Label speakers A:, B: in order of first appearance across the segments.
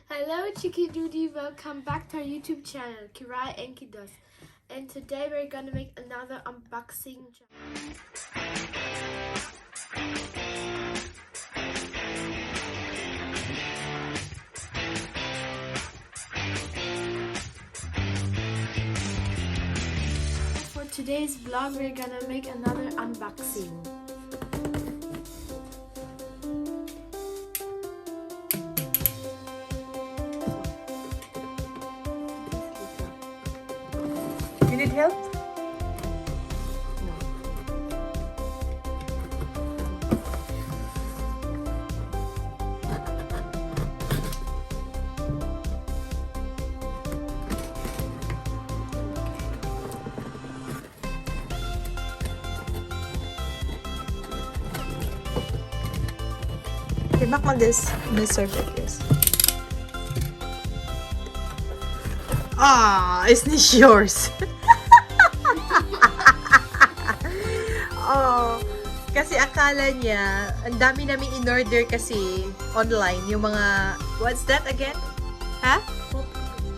A: Hello Chikidudi, welcome back to our YouTube channel, Kiray and Kiddos. And today we're gonna make another unboxing For today's vlog, we're gonna make another unboxing.
B: You need help? Okay, back on this. Serve it, yes. Ah, it's not yours. Oh, kasi akala niya, ang dami namin in-order kasi online, yung mga, what's that again? Ha?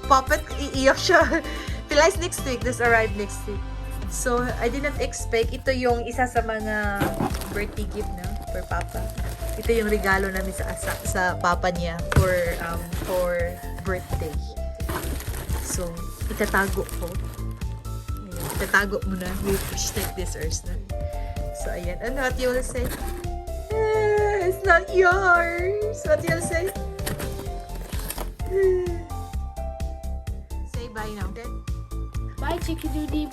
B: Puppet, iiyak siya. Realize next week, this arrived next week. So, I did not expect, ito yung isa sa mga birthday gift na for Papa. Ito yung regalo namin sa Papa niya for birthday. So, itatago ko. Ayan, itatago mo na. We push like this or na. So, ayan. Ano what you will say? It's not yours. What you'll say? Say bye now.
A: Bye Chikidudi.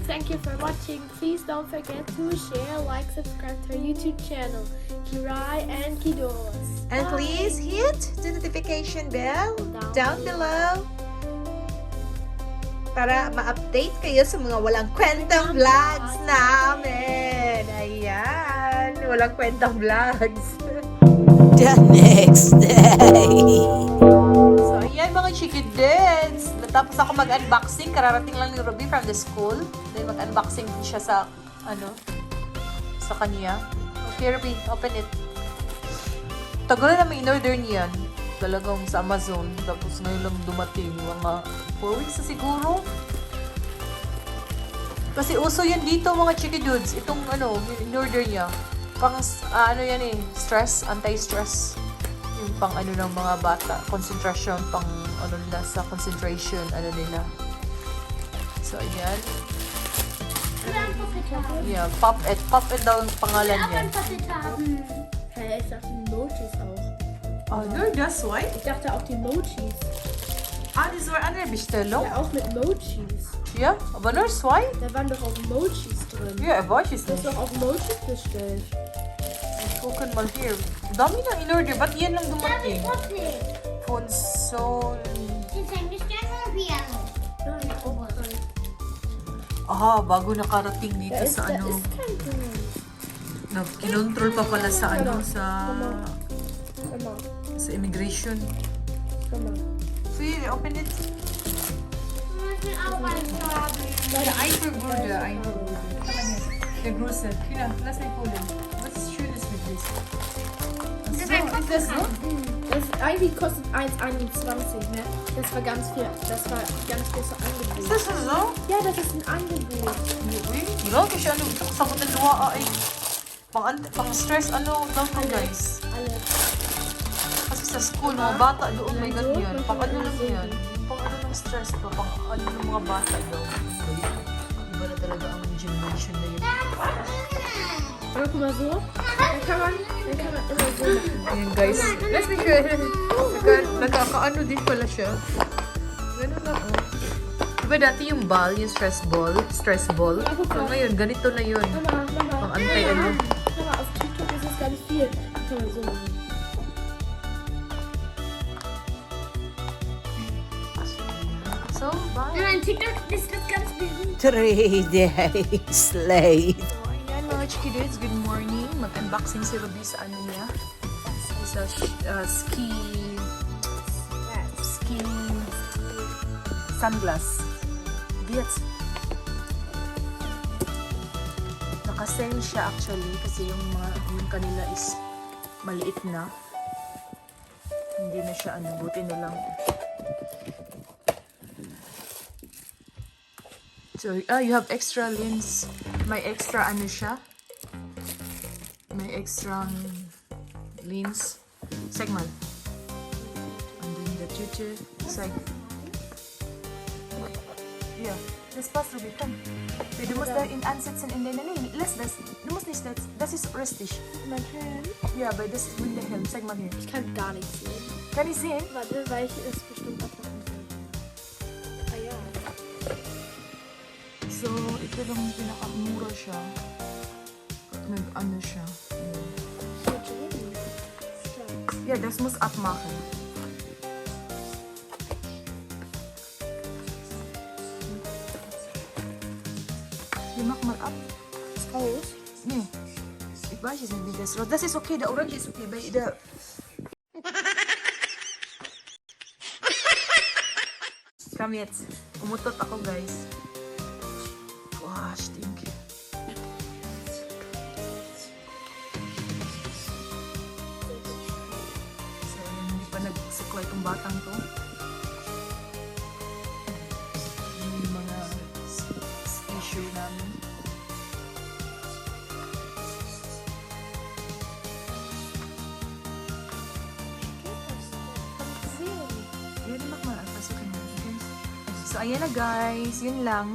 A: Thank you for watching. Please don't forget to share, like, subscribe to our YouTube channel, Kiray and Kiddos.
B: And
A: Bye.
B: please hit the notification bell down below para ma-update kayo sa mga walang kwentang vlogs namin. Ayan. Walang kwentang vlogs. The next day. So, ayan mga Chikideds. Natapos ako mag-unboxing. Kararating lang ni Ruby from the school. Then mag-unboxing din siya sa, sa kanya. Okay, Ruby, open it. Tagal na namin in-order niyan. Talagang sa Amazon. Tapos ngayon lang dumating. Mga 4 weeks na siguro. Kasi uso yan dito mga Chikidudes. Itong in-order niya. Pang, yan stress, anti-stress. Yung pang ng mga bata. Concentration, pang nila sa concentration, nila. So, ayan. Yeah, Pop It daw ang pangalan niya.
A: Hey, ich dachte die Mochis auch.
B: Oh, nur das white?
A: Ich dachte auch die Mochis.
B: Ah, das war andere Bestellung?
A: Ja, auch mit Mochis.
B: Ja, aber nur zwei?
A: Da waren doch auch Mochis drin.
B: Ja, weiß ich
A: Du hast
B: nicht.
A: doch auch Mochis bestellt.
B: Gucken mal hier. Dami na in-order. Ba't yan lang dumating? Console. Ah, bago nakarating dito
A: Da
B: sa
A: ist kein Ding.
B: Kinontrol pa pala sa
A: Guck mal.
B: sa immigration.
A: Guck mal.
B: See, open it. Der Eiffelbruder. Der große. Kina, lass mich holen. Was ist Schönes mit das? Achso, ist das so?
A: Das eigentlich kostet 1,21, ne? Das war ganz viel so Angebot.
B: Ist das so?
A: Ja, das ist ein Angebot.
B: Grabe siya. Ito kasabot ng luwa ay. Pang stress daw po guys.
A: Alle.
B: Kasi sa school, mga bata doon may ganyan. Pang lang yan. Pang ng stress to. Pang ng mga bata daw. Iba na talaga ang generation na yun.
A: Aber guck mal so. Dann kann man immer so machen.
B: Ayan guys. Let's make sure. Nagkakaano din pala siya. Ganun na Diba dati yung ball, yung stress ball? So ngayon, ganito na yun.
A: Mama.
B: Pang antay
A: Mama, auf TikTok ist es ganz viel. Kann man so machen.
B: So, bye.
A: Nein, TikTok ist das ganz berühmt.
C: 3 days late.
B: So, ayan mga Chikidudes, good morning. Mag-unboxing si Ruby sa niya. Sa ski sunglass. Gets. Naka-sale siya actually kasi yung kanila is maliit na. Hindi na siya buti na lang. So, you have extra lens. May extra siya. May extra lens. Segment. And then the tutor. Seg. Ja, das passt so gut. Du musst da in ansetzen in den nee, lass das. Du musst nicht das ist richtig.
A: Mein Helm?
B: Ja, aber das ist mit dem Helm. Zeig mal hier.
A: Ich kann gar nichts sehen.
B: Kann ich sehen?
A: Warte, weil ich es bestimmt abmachen soll. Ah ja.
B: So, ito lang yung pinakamura siya. Nag-ano siya. Ja, das muss abmachen. Die mach mal ab.
A: Ist groß?
B: Nee. Ich weiß es nicht, wie das rot. Das ist okay, der Orange ist okay. Bei der... Komm jetzt. Umutot ako, guys. Wow, stink. So, hindi pa nagsuklay itong batang to. Yung mga issue namin. So, ayan na guys. Yun lang.